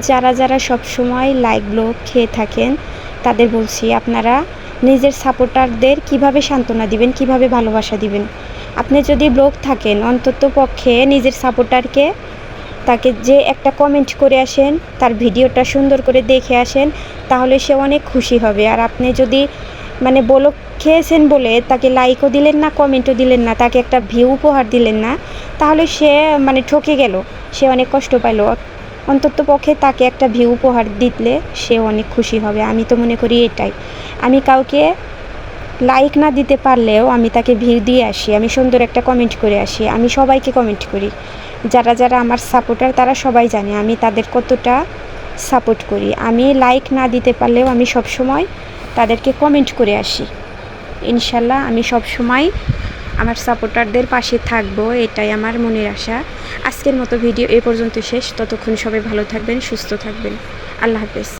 যারা যারা সবসময় লাইক ব্লগ খেয়ে থাকেন তাদের বলছি, আপনারা নিজের সাপোর্টারদের কিভাবে সান্ত্বনা দিবেন, কিভাবে ভালোবাসা দিবেন। আপনি যদি ব্লগ থাকেন, অন্তত পক্ষে নিজের সাপোর্টারকে তাকে যে একটা কমেন্ট করে আসেন, তার ভিডিওটা সুন্দর করে দেখে আসেন, তাহলে সে অনেক খুশি হবে। আর আপনি যদি মানে ব্লগ খেয়েছেন বলে তাকে লাইকও দিলেন না, কমেন্টও দিলেন না, তাকে একটা ভিউ উপহার দিলেন না, তাহলে সে মানে ঠকে গেল, সে অনেক কষ্ট পাইল। অন্তত পক্ষে তাকে একটা ভিউ উপহার দিলে সে অনেক খুশি হবে। আমি তো মনে করি এটাই। আমি কাউকে লাইক না দিতে পারলেও আমি তাকে ভিউ দিয়ে আসি, আমি সুন্দর একটা কমেন্ট করে আসি। আমি সবাইকে কমেন্ট করি, যারা যারা আমার সাপোর্টার তারা সবাই জানে আমি তাদের কতটা সাপোর্ট করি। আমি লাইক না দিতে পারলেও আমি সবসময় তাদেরকে কমেন্ট করে আসি। ইনশাল্লাহ আমি সবসময় আমার সাপোর্টারদের পাশে থাকবো, এটাই আমার মনের আশা। আজকের মতো ভিডিও এ পর্যন্ত শেষ। ততক্ষণ সবাই ভালো থাকবেন, সুস্থ থাকবেন। আল্লাহ হাফেজ।